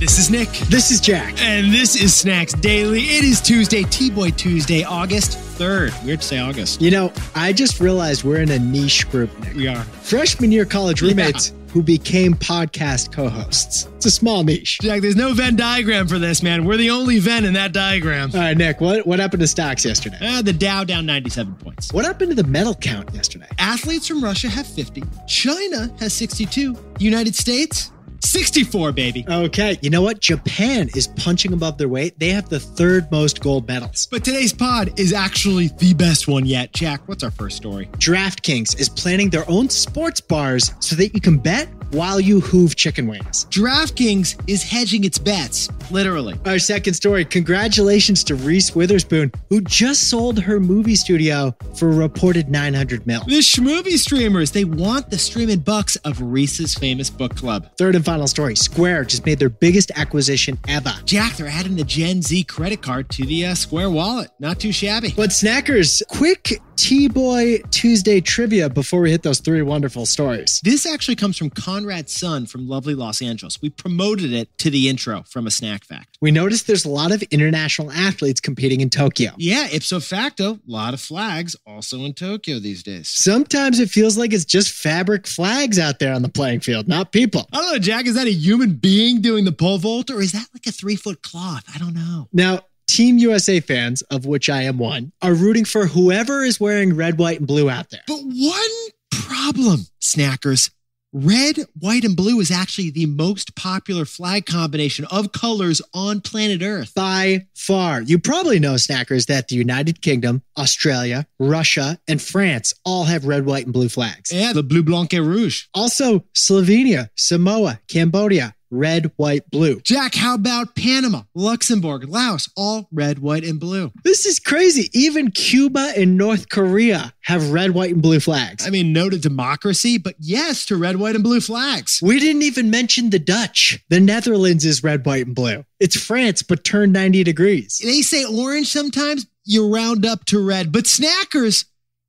This is Nick. This is Jack. And this is Snacks Daily. It is Tuesday, T-Boy Tuesday, August 3rd. Weird to say August. You know, I just realized we're in a niche group, Nick. We are. Freshman year college roommates who became podcast co-hosts. It's a small niche. Jack, there's no Venn diagram for this, man. We're the only Venn in that diagram. All right, Nick, what happened to stocks yesterday? The Dow down 97 points. What happened to the medal count yesterday? Athletes from Russia have 50. China has 62. United States, 64, baby. Okay, you know what? Japan is punching above their weight. They have the third most gold medals. But today's pod is actually the best one yet. Jack, what's our first story? DraftKings is planning their own sports bars so that you can bet while you hoove chicken wings. DraftKings is hedging its bets, literally. Our second story, congratulations to Reese Witherspoon, who just sold her movie studio for a reported $900 million. The schmovie streamers, they want the streaming bucks of Reese's famous book club. Third and final story, Square just made their biggest acquisition ever. Jack, they're adding the Gen Z credit card to the Square wallet. Not too shabby. But snackers, quick T-Boy Tuesday trivia before we hit those three wonderful stories. This actually comes from Conrad's son from lovely Los Angeles. We promoted it to the intro from a snack fact. We noticed there's a lot of international athletes competing in Tokyo. Yeah, ipso facto, a lot of flags also in Tokyo these days. Sometimes it feels like it's just fabric flags out there on the playing field, not people. I don't know, Jack, is that a human being doing the pole vault or is that like a 3-foot cloth? I don't know. Now, Team USA fans, of which I am one, are rooting for whoever is wearing red, white, and blue out there. But one problem, snackers. Red, white, and blue is actually the most popular flag combination of colors on planet Earth. By far. You probably know, snackers, that the United Kingdom, Australia, Russia, and France all have red, white, and blue flags. Yeah, the bleu, blanc, et rouge. Also, Slovenia, Samoa, Cambodia, red, white, blue. Jack, how about Panama, Luxembourg, Laos, all red, white, and blue? This is crazy. Even Cuba and North Korea have red, white, and blue flags. I mean, no to democracy, but yes to red, white, and blue flags. We didn't even mention the Dutch. The Netherlands is red, white, and blue. It's France, but turned 90 degrees. They say orange sometimes. You round up to red. But snackers,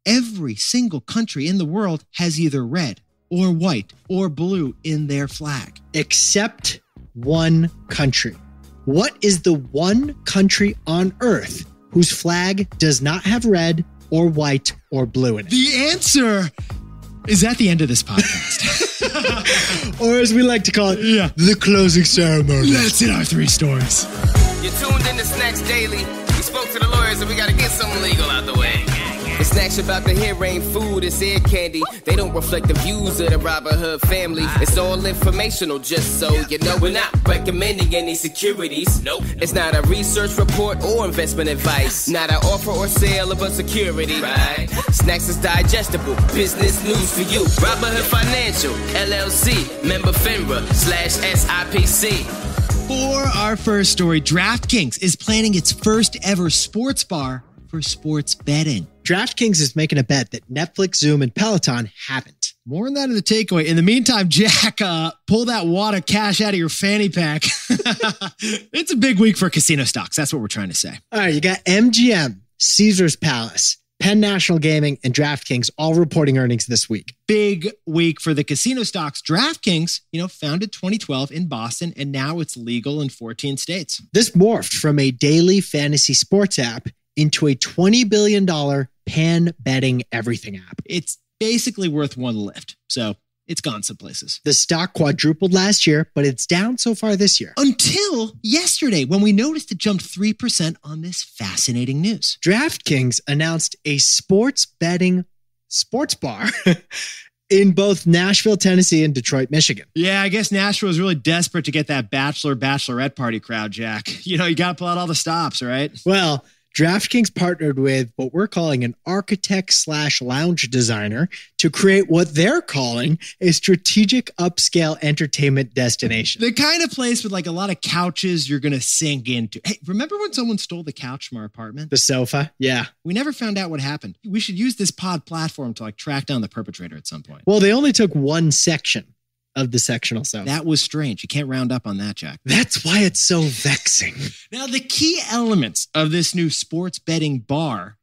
every single country in the world has either red or white or blue in their flag. Except one country. What is the one country on Earth whose flag does not have red or white or blue in it? The answer is at the end of this podcast. Or as we like to call it, the closing ceremony. That's in our three stories. You're tuned in to Snacks Daily. We spoke to the lawyers and we got to get something legal out the way. The snacks you're about to hear ain't food, it's ear candy. They don't reflect the views of the Robin Hood family. It's all informational, just so you know. We're not recommending any securities. Nope. It's not a research report or investment advice. Not an offer or sale of a security. Right. Snacks is digestible, business news for you. Robin Hood Financial, LLC, member FINRA/SIPC. For our first story, DraftKings is planning its first ever sports bar for sports betting. DraftKings is making a bet that Netflix, Zoom, and Peloton haven't. More on that in the takeaway. In the meantime, Jack, pull that wad of cash out of your fanny pack. It's a big week for casino stocks. That's what we're trying to say. All right, you got MGM, Caesars Palace, Penn National Gaming, and DraftKings all reporting earnings this week. Big week for the casino stocks. DraftKings, founded 2012 in Boston, and now it's legal in 14 states. This morphed from a daily fantasy sports app into a $20 billion pan-betting everything app. It's basically worth one lift, so it's gone some places. The stock quadrupled last year, but it's down so far this year. Until yesterday, when we noticed it jumped 3% on this fascinating news. DraftKings announced a sports betting sports bar in both Nashville, Tennessee, and Detroit, Michigan. Yeah, I guess Nashville was really desperate to get that bachelorette party crowd, Jack. You got to pull out all the stops, right? Well, DraftKings partnered with what we're calling an architect/lounge designer to create what they're calling a strategic upscale entertainment destination. The kind of place with a lot of couches you're going to sink into. Hey, remember when someone stole the couch from our apartment? The sofa? Yeah. We never found out what happened. We should use this pod platform to track down the perpetrator at some point. Well, they only took one section of the sectional sofa. That was strange. You can't round up on that, Jack. That's why it's so vexing. Now, the key elements of this new sports betting bar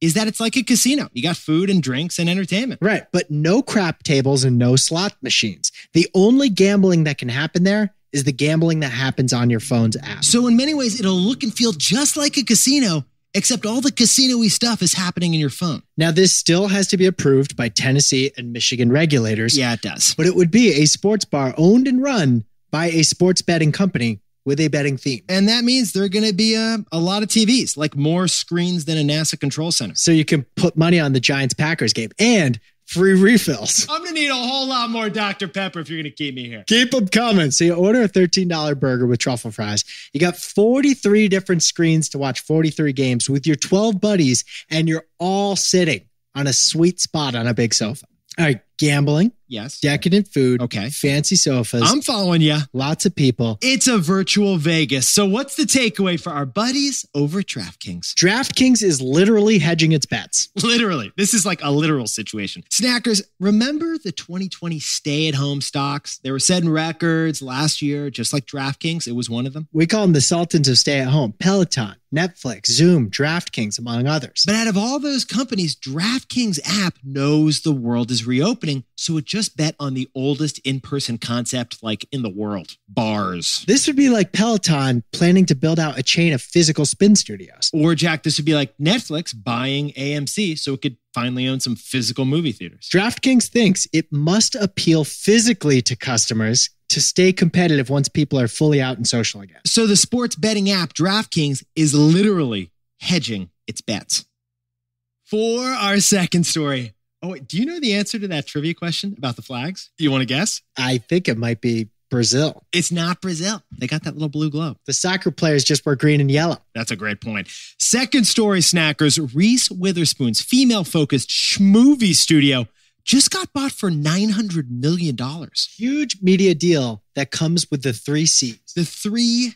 is that it's like a casino. You got food and drinks and entertainment. Right, but no crap tables and no slot machines. The only gambling that can happen there is the gambling that happens on your phone's app. So in many ways, it'll look and feel just like a casino, except all the casino-y stuff is happening in your phone. Now, this still has to be approved by Tennessee and Michigan regulators. Yeah, it does. But it would be a sports bar owned and run by a sports betting company with a betting theme. And that means there are going to be a lot of TVs, like more screens than a NASA control center. So you can put money on the Giants-Packers game and free refills. I'm going to need a whole lot more Dr. Pepper if you're going to keep me here. Keep them coming. So you order a $13 burger with truffle fries. You got 43 different screens to watch 43 games with your 12 buddies, and you're all sitting on a sweet spot on a big sofa. All right, gambling. Yes. Decadent food. Okay. Fancy sofas. I'm following you. Lots of people. It's a virtual Vegas. So what's the takeaway for our buddies over at DraftKings? DraftKings is literally hedging its bets. Literally. This is like a literal situation. Snackers, remember the 2020 stay-at-home stocks? They were setting records last year, just like DraftKings. It was one of them. We call them the sultans of stay-at-home. Peloton, Netflix, Zoom, DraftKings, among others. But out of all those companies, DraftKings app knows the world is reopening, so it just bet on the oldest in-person concept like in the world, bars. This would be like Peloton planning to build out a chain of physical spin studios. Or Jack, this would be like Netflix buying AMC so it could finally own some physical movie theaters. DraftKings thinks it must appeal physically to customers to stay competitive once people are fully out and social again. So the sports betting app DraftKings is literally hedging its bets. For our second story. Oh, wait, do you know the answer to that trivia question about the flags? Do you want to guess? I think it might be Brazil. It's not Brazil. They got that little blue globe. The soccer players just wear green and yellow. That's a great point. Second story, snackers. Reese Witherspoon's female-focused schmovie studio just got bought for $900 million. Huge media deal that comes with the 3 C's. The 3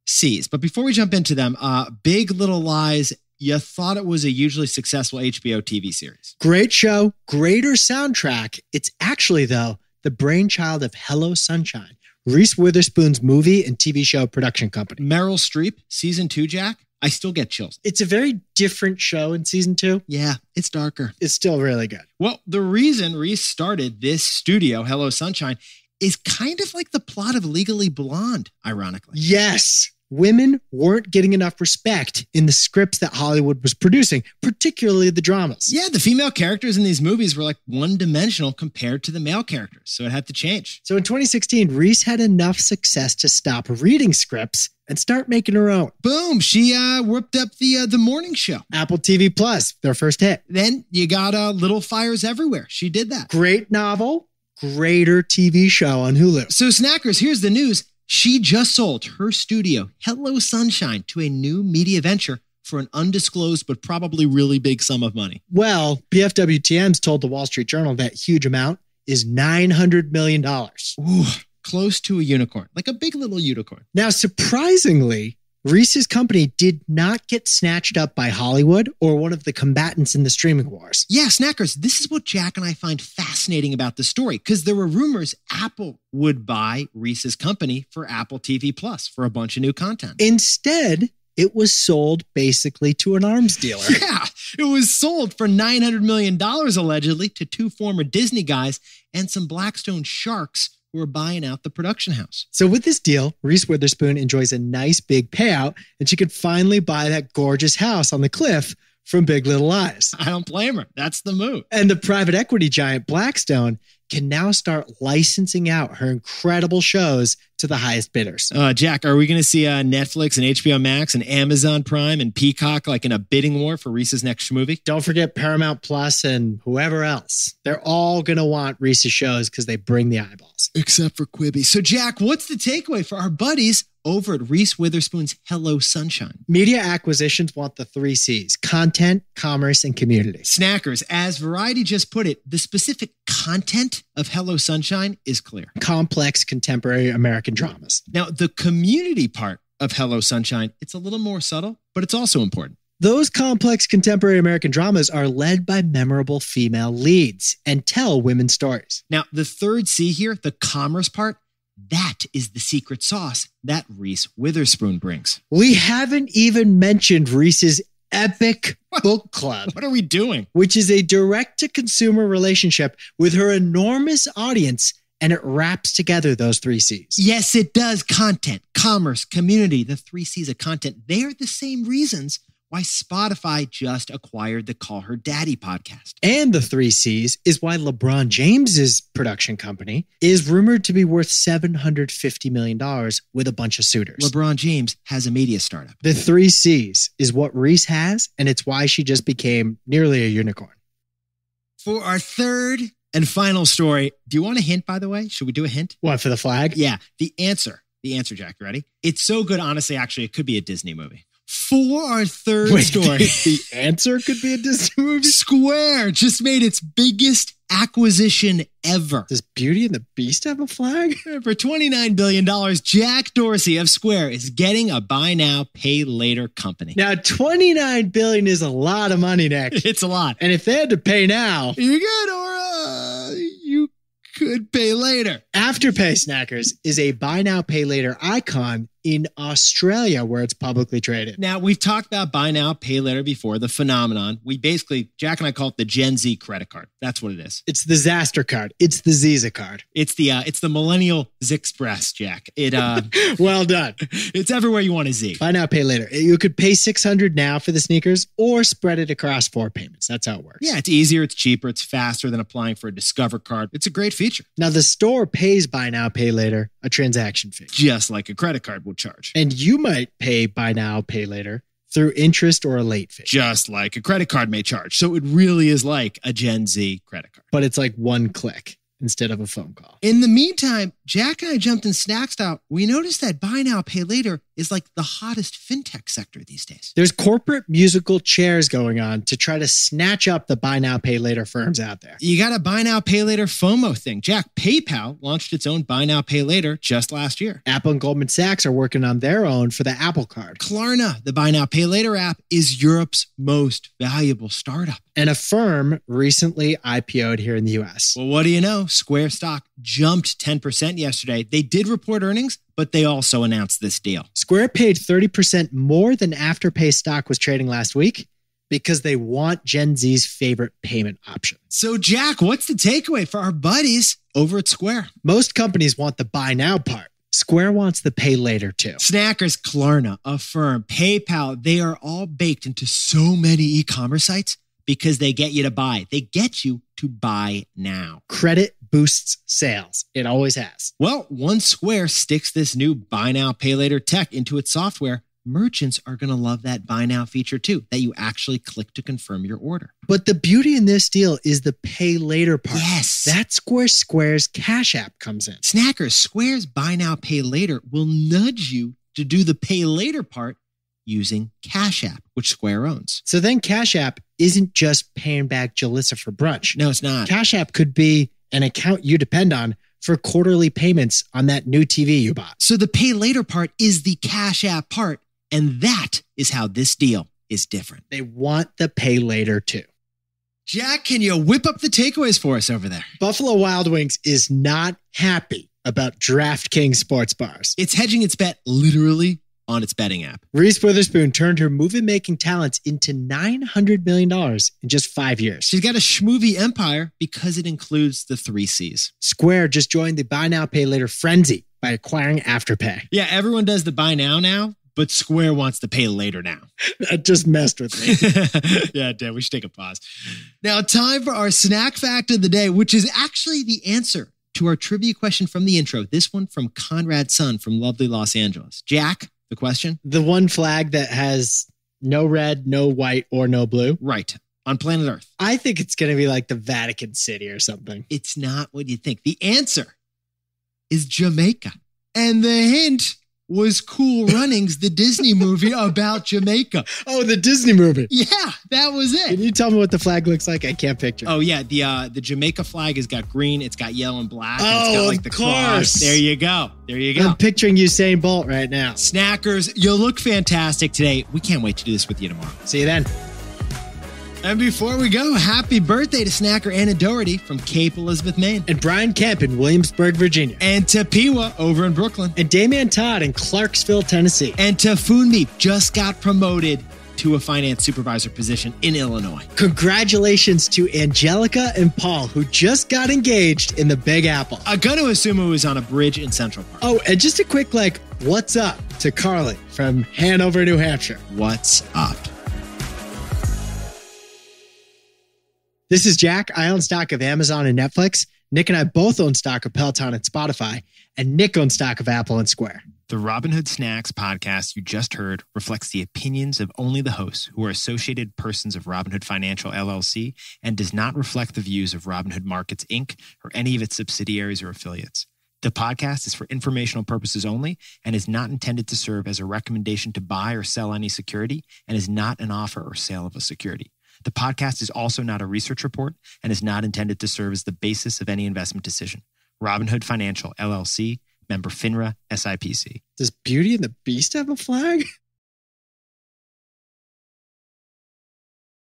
C's. But before we jump into them, Big Little Lies. You thought it was a hugely successful HBO TV series. Great show, greater soundtrack. It's actually, though, the brainchild of Hello Sunshine, Reese Witherspoon's movie and TV show production company. Meryl Streep, season 2, Jack. I still get chills. It's a very different show in season 2. Yeah, it's darker. It's still really good. Well, the reason Reese started this studio, Hello Sunshine, is kind of like the plot of Legally Blonde, ironically. Yes. Women weren't getting enough respect in the scripts that Hollywood was producing, particularly the dramas. Yeah, the female characters in these movies were like one-dimensional compared to the male characters, so it had to change. So in 2016, Reese had enough success to stop reading scripts and start making her own. Boom, she whipped up the morning show. Apple TV Plus, their first hit. Then you got Little Fires Everywhere. She did that. Great novel, greater TV show on Hulu. So snackers, here's the news. She just sold her studio, Hello Sunshine, to a new media venture for an undisclosed but probably really big sum of money. Well, BFWTM's told the Wall Street Journal that huge amount is $900 million. Ooh, close to a unicorn, like a big little unicorn. Now, surprisingly, Reese's company did not get snatched up by Hollywood or one of the combatants in the streaming wars. Yeah, snackers, this is what Jack and I find fascinating about the story, because there were rumors Apple would buy Reese's company for Apple TV Plus for a bunch of new content. Instead, it was sold basically to an arms dealer. Yeah, it was sold for $900 million allegedly to 2 former Disney guys and some Blackstone sharks who are buying out the production house. So with this deal, Reese Witherspoon enjoys a nice big payout, and she could finally buy that gorgeous house on the cliff from Big Little Lies. I don't blame her. That's the move. And the private equity giant Blackstone can now start licensing out her incredible shows to the highest bidders. Jack, are we going to see Netflix and HBO Max and Amazon Prime and Peacock like in a bidding war for Reese's next movie? Don't forget Paramount Plus and whoever else. They're all going to want Reese's shows because they bring the eyeballs. Except for Quibi. So, Jack, what's the takeaway for our buddies over at Reese Witherspoon's Hello Sunshine? Media acquisitions want the 3 C's: content, commerce, and community. Snackers, as Variety just put it, the specific content of Hello Sunshine is clear. Complex contemporary American dramas. Now, the community part of Hello Sunshine, it's a little more subtle, but it's also important. Those complex contemporary American dramas are led by memorable female leads and tell women's stories. Now, the third C here, the commerce part, that is the secret sauce that Reese Witherspoon brings. We haven't even mentioned Reese's epic book club. What are we doing? Which is a direct-to-consumer relationship with her enormous audience and it wraps together those 3 C's. Yes, it does. Content, commerce, community, the 3 C's of content. They are the same reasons why Spotify just acquired the Call Her Daddy podcast. And the 3 C's is why LeBron James's production company is rumored to be worth $750 million with a bunch of suitors. LeBron James has a media startup. The 3 C's is what Reese has, and it's why she just became nearly a unicorn. For our third and final story, do you want a hint, by the way? Should we do a hint? What, for the flag? Yeah, the answer, Jack, you ready? It's so good, honestly, actually, it could be a Disney movie. For our third story. The answer could be a Disney movie? Square just made its biggest acquisition ever. Does Beauty and the Beast have a flag? For $29 billion, Jack Dorsey of Square is getting a buy now, pay later company. Now, $29 billion is a lot of money, Nick. It's a lot. And if they had to pay now, you're good, or you could pay later. Afterpay Snackers is a buy now, pay later icon in Australia where it's publicly traded. Now, we've talked about buy now, pay later before, the phenomenon. We basically, Jack and I call it the Gen Z credit card. That's what it is. It's the Zaster card. It's the Ziza card. It's the millennial Zixpress, Jack. It well done. It's everywhere you want a Z. Buy now, pay later. You could pay $600 now for the sneakers or spread it across 4 payments. That's how it works. Yeah, it's easier, it's cheaper, it's faster than applying for a Discover card. It's a great feature. Now, the store pays buy now, pay later a transaction fee. Just like a credit card will charge. And you might pay buy now, pay later through interest or a late fee. Just like a credit card may charge. So it really is like a Gen Z credit card. But it's like 1 click instead of a phone call. In the meantime, Jack and I jumped in Snack Style. We noticed that buy now, pay later is like the hottest fintech sector these days. There's corporate musical chairs going on to try to snatch up the buy now, pay later firms out there. You got a buy now, pay later FOMO thing. Jack, PayPal launched its own buy now, pay later just last year. Apple and Goldman Sachs are working on their own for the Apple Card. Klarna, the buy now, pay later app, is Europe's most valuable startup. And Affirm recently IPO'd here in the US. Well, what do you know? Square stock jumped 10% yesterday. They did report earnings, but they also announced this deal. Square paid 30% more than Afterpay stock was trading last week because they want Gen Z's favorite payment option. So, Jack, what's the takeaway for our buddies over at Square? Most companies want the buy now part. Square wants the pay later too. Snackers, Klarna, Affirm, PayPal, they are all baked into so many e-commerce sites because they get you to buy. They get you to buy now. Credit boosts sales. It always has. Well, once Square sticks this new buy now, pay later tech into its software, merchants are going to love that buy now feature too, that you actually click to confirm your order. But the beauty in this deal is the pay later part. Yes. That's where Square's Cash App comes in. Snackers, Square's buy now, pay later will nudge you to do the pay later part using Cash App, which Square owns. So then Cash App isn't just paying back Jalissa for brunch. No, it's not. Cash App could be an account you depend on for quarterly payments on that new TV you bought. So the pay later part is the Cash App part, and that is how this deal is different. They want the pay later too. Jack, can you whip up the takeaways for us over there? Buffalo Wild Wings is not happy about DraftKings sports bars. It's hedging its bet literally on its betting app. Reese Witherspoon turned her movie-making talents into $900 million in just 5 years. She's got a schmovie empire because it includes the 3 C's. Square just joined the buy now, pay later frenzy by acquiring Afterpay. Yeah, everyone does the buy now, but Square wants to pay later now. That just messed with me. Yeah, Dan, we should take a pause. Now, time for our snack fact of the day, which is actually the answer to our trivia question from the intro. This one from Conrad Sun from lovely Los Angeles. Jack, the question? The one flag that has no red, no white, or no blue? Right. On planet Earth. I think it's going to be like the Vatican City or something. It's not what you think. The answer is Jamaica. And the hint was Cool Runnings, the Disney movie about Jamaica. Oh, the Disney movie. Yeah, that was it. Can you tell me what the flag looks like? I can't picture. Oh, yeah. The Jamaica flag has got green. It's got yellow and black. Oh, and it's got like the of course. cross. There you go. There you go. I'm picturing Usain Bolt right now. Snackers, you look fantastic today. We can't wait to do this with you tomorrow. See you then. And before we go, happy birthday to Snacker Anna Doherty from Cape Elizabeth, Maine. And Brian Kemp in Williamsburg, Virginia. And to Piwa over in Brooklyn. And Damian Todd in Clarksville, Tennessee. And to Funmi, just got promoted to a finance supervisor position in Illinois. Congratulations to Angelica and Paul, who just got engaged in the Big Apple. I'm going to assume it was on a bridge in Central Park. Oh, and just a quick, what's up to Carly from Hanover, New Hampshire. What's up? This is Jack. I own stock of Amazon and Netflix. Nick and I both own stock of Peloton and Spotify. And Nick owns stock of Apple and Square. The Robinhood Snacks podcast you just heard reflects the opinions of only the hosts who are associated persons of Robinhood Financial LLC and does not reflect the views of Robinhood Markets, Inc. or any of its subsidiaries or affiliates. The podcast is for informational purposes only and is not intended to serve as a recommendation to buy or sell any security and is not an offer or sale of a security. The podcast is also not a research report and is not intended to serve as the basis of any investment decision. Robinhood Financial LLC, member FINRA, SIPC. Does Beauty and the Beast have a flag?